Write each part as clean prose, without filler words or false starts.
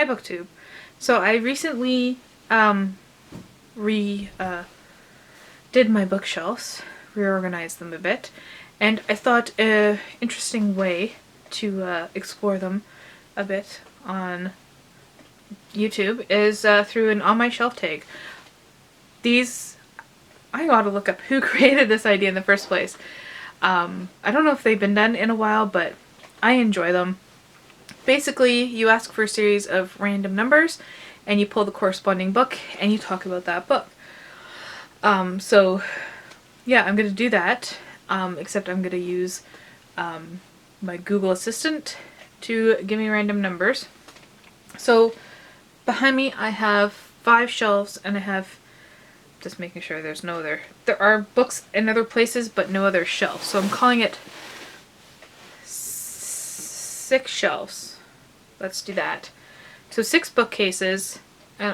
BookTube. So I recently did my bookshelves, reorganized them a bit, and I thought an interesting way to explore them a bit on YouTube is through an on my shelf tag. These, I ought to look up who created this idea in the first place. I don't know if they've been done in a while, but I enjoy them. Basically, you ask for a series of random numbers and you pull the corresponding book and you talk about that book. So yeah, I'm going to do that, except I'm going to use my Google Assistant to give me random numbers. So behind me I have 5 shelves and I have, just making sure there's no other, there are books in other places but no other shelves. So I'm calling it 6 shelves. Let's do that. So 6 bookcases.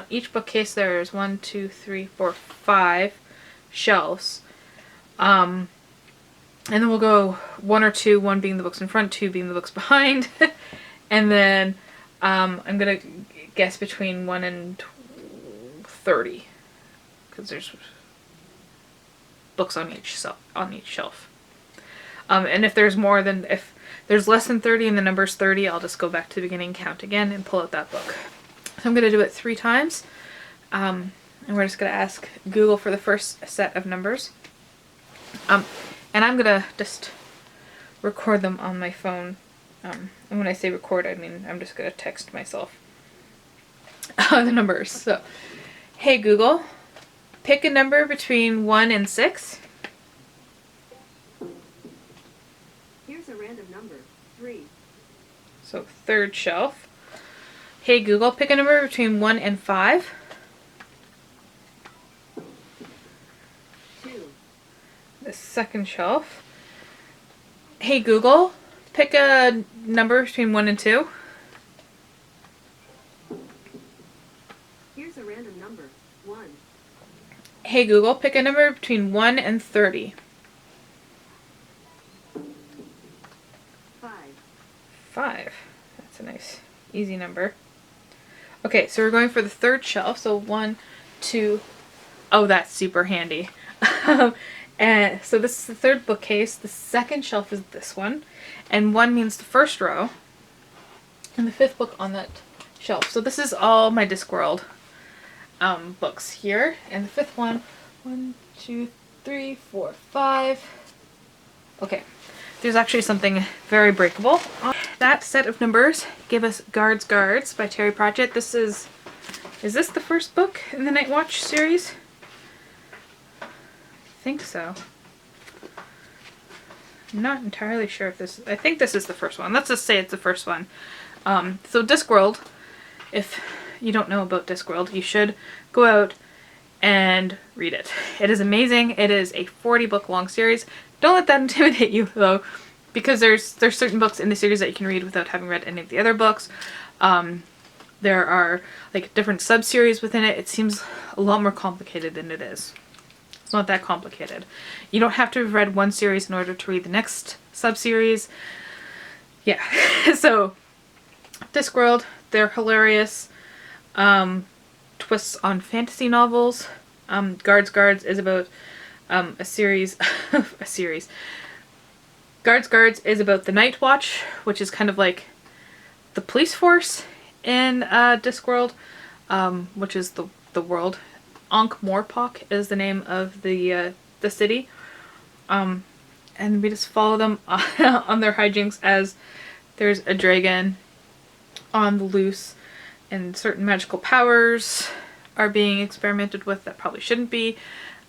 Each bookcase there is 1, 2, 3, 4, 5 shelves. And then we'll go 1 or 2, 1 being the books in front, 2 being the books behind. And then I'm gonna guess between 1 and 30, because there's books on each shelf. And if there's more than, if there's less than 30 and the number's 30, I'll just go back to the beginning, count again, and pull out that book. So I'm going to do it 3 times. And we're just going to ask Google for the first set of numbers. And I'm going to just record them on my phone. And when I say record, I mean I'm just going to text myself the numbers. So, hey Google, pick a number between 1 and 6. Random number 3. So 3rd shelf. Hey Google, pick a number between 1 and 5. 2. The 2nd shelf. Hey Google, pick a number between 1 and 2. Here's a random number 1. Hey Google, pick a number between 1 and 30. 5. That's a nice, easy number. Okay, so we're going for the 3rd shelf. So 1, 2. Oh, that's super handy. And so this is the 3rd bookcase. The 2nd shelf is this one, and 1 means the 1st row, and the 5th book on that shelf. So this is all my Discworld books here, and the 5th one. 1, 2, 3, 4, 5. Okay. There's actually something very breakable. That set of numbers gave us Guards Guards by Terry Pratchett. This is this the first book in the Night Watch series? I think so. I'm not entirely sure if this, I think this is the first one. Let's just say it's the first one. So Discworld, if you don't know about Discworld, you should go out and read it. It is amazing. It is a 40 book long series. Don't let that intimidate you though, because there's certain books in the series that you can read without having read any of the other books. There are like different sub-series within it. It seems a lot more complicated than it is. It's not that complicated. You don't have to have read one series in order to read the next sub-series. Yeah, so Discworld, they're hilarious. Twists on fantasy novels. Guards Guards is about a series. Guards Guards is about the Night Watch, which is kind of like the police force in Discworld, which is the world. Ankh-Morpork is the name of the city, and we just follow them on their hijinks as there's a dragon on the loose, and certain magical powers are being experimented with that probably shouldn't be.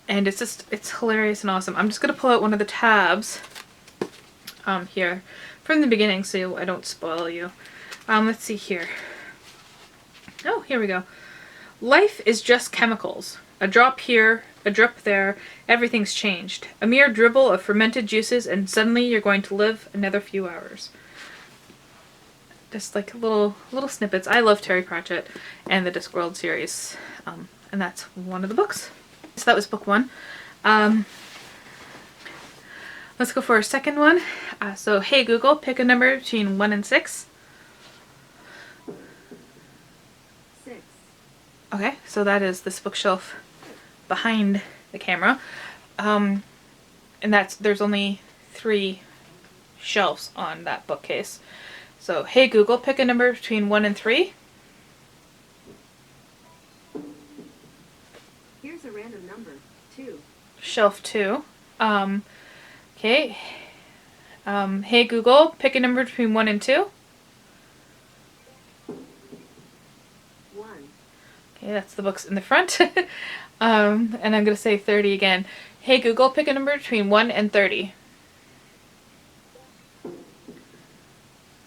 And it's hilarious and awesome. I'm just going to pull out one of the tabs here from the beginning so I don't spoil you. Let's see here. Oh, here we go. Life is just chemicals. A drop here, a drip there, everything's changed. A mere dribble of fermented juices and suddenly you're going to live another few hours. Just like little snippets. I love Terry Pratchett and the Discworld series. And that's one of the books. So that was book 1. Let's go for a second one. So hey Google, pick a number between 1 and 6. Okay, so that is this bookshelf behind the camera. And there's only 3 shelves on that bookcase. So, hey Google, pick a number between 1 and 3. Here's a random number. 2. Shelf 2. Okay. Hey Google, pick a number between 1 and 2. 1. Okay, that's the books in the front. And I'm going to say 30 again. Hey Google, pick a number between 1 and 30.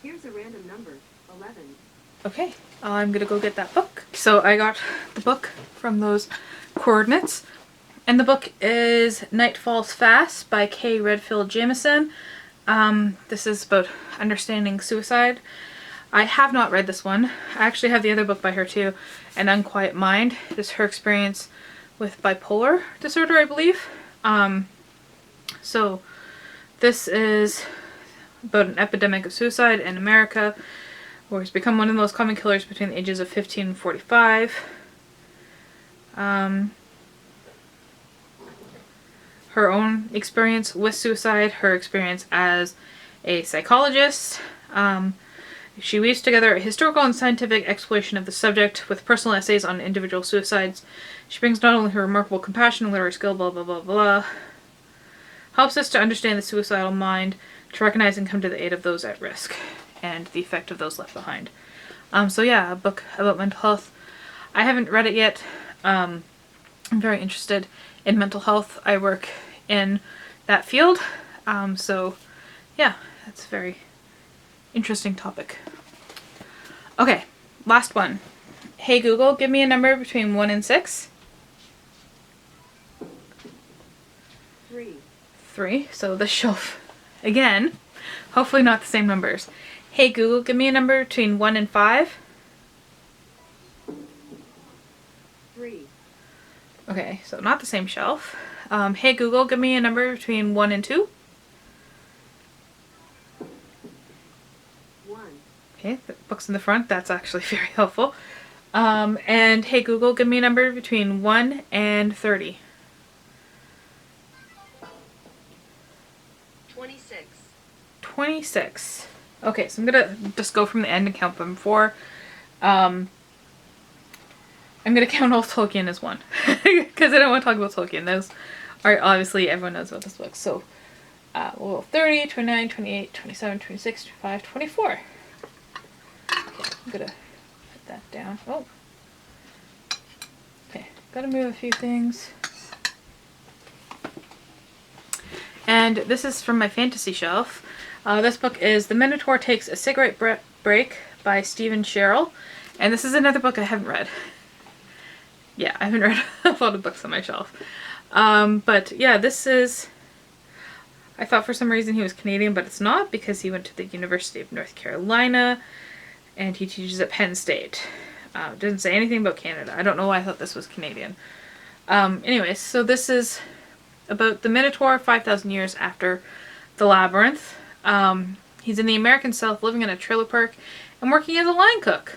Here's a random number. 11. Okay, I'm going to go get that book. So I got the book from those coordinates. And the book is Night Falls Fast by Kay Redfield Jamison. This is about understanding suicide. I have not read this one. I actually have the other book by her too, An Unquiet Mind. It is her experience with bipolar disorder, I believe. So this is about an epidemic of suicide in America, where he's become one of the most common killers between the ages of 15 and 45. Her own experience with suicide, her experience as a psychologist. She weaves together a historical and scientific exploration of the subject with personal essays on individual suicides. She brings not only her remarkable compassion and literary skill, blah blah blah blah, helps us to understand the suicidal mind, to recognize and come to the aid of those at risk, and the effect of those left behind. So yeah, a book about mental health. I haven't read it yet. I'm very interested in mental health. I work in that field. So yeah, that's a very interesting topic. Okay, last one. Hey Google, give me a number between 1 and 6. 3. 3, so the shelf again. Hopefully not the same numbers. Hey Google, give me a number between 1 and 5. 3. Okay, so not the same shelf. Hey Google, give me a number between 1 and 2. 1. Okay, the book's in the front. That's actually very helpful. And hey Google, give me a number between 1 and 30. 26. 26. Okay, so I'm gonna just go from the end and count them 4. I'm gonna count all Tolkien as 1 because I don't want to talk about Tolkien. Those are obviously everyone knows about this book. So, 30, 29, 28, 27, 26, 25, 24. Okay, I'm gonna put that down. Oh, okay. Gotta move a few things. And this is from my fantasy shelf. This book is The Minotaur Takes a Cigarette Break by Stephen Sherrill. And this is another book I haven't read. Yeah, I haven't read a lot of books on my shelf. But yeah, this is... I thought for some reason he was Canadian, but it's not, because he went to the University of North Carolina and he teaches at Penn State. Didn't say anything about Canada. I don't know why I thought this was Canadian. Anyways, so this is about the Minotaur 5,000 years after the Labyrinth. He's in the American South, living in a trailer park and working as a line cook.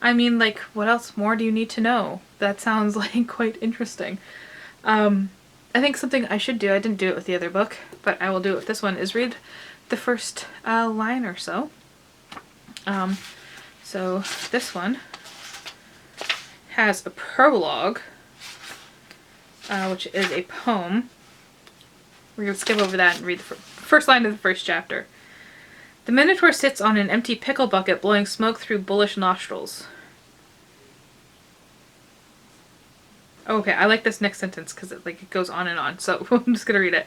I mean, like, what else more do you need to know? That sounds like quite interesting. I think something I should do, I didn't do it with the other book, but I will do it with this one, is read the first line or so. So this one has a prologue, which is a poem. We're going to skip over that and read the first line of the first chapter. The Minotaur sits on an empty pickle bucket, blowing smoke through bullish nostrils. Okay, I like this next sentence because it goes on and on, so I'm just going to read it.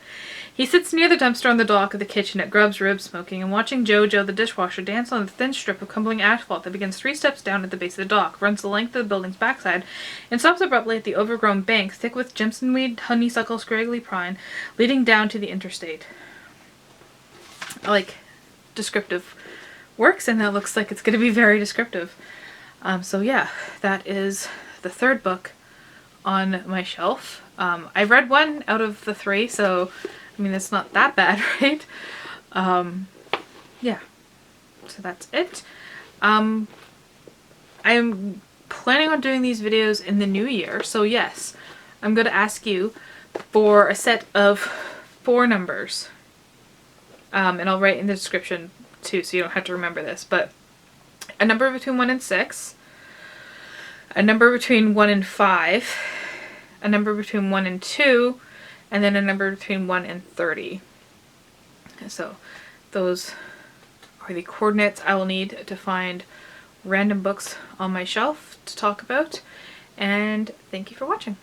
He sits near the dumpster on the dock of the kitchen at Grub's Rib Smoking and watching Jojo the dishwasher dance on the thin strip of crumbling asphalt that begins 3 steps down at the base of the dock, runs the length of the building's backside, and stops abruptly at the overgrown bank, thick with jimsonweed, honeysuckle, scraggly pine, leading down to the interstate. I like descriptive works, and that looks like it's going to be very descriptive. So yeah, that is the third book on my shelf. I read 1 out of the 3, so I mean it's not that bad, right? Yeah, so that's it. I'm planning on doing these videos in the new year. So yes, I'm going to ask you for a set of 4 numbers. And I'll write in the description too, so you don't have to remember this, but a number between 1 and 6, a number between 1 and 5, a number between 1 and 2, and then a number between 1 and 30. So those are the coordinates I will need to find random books on my shelf to talk about. And thank you for watching.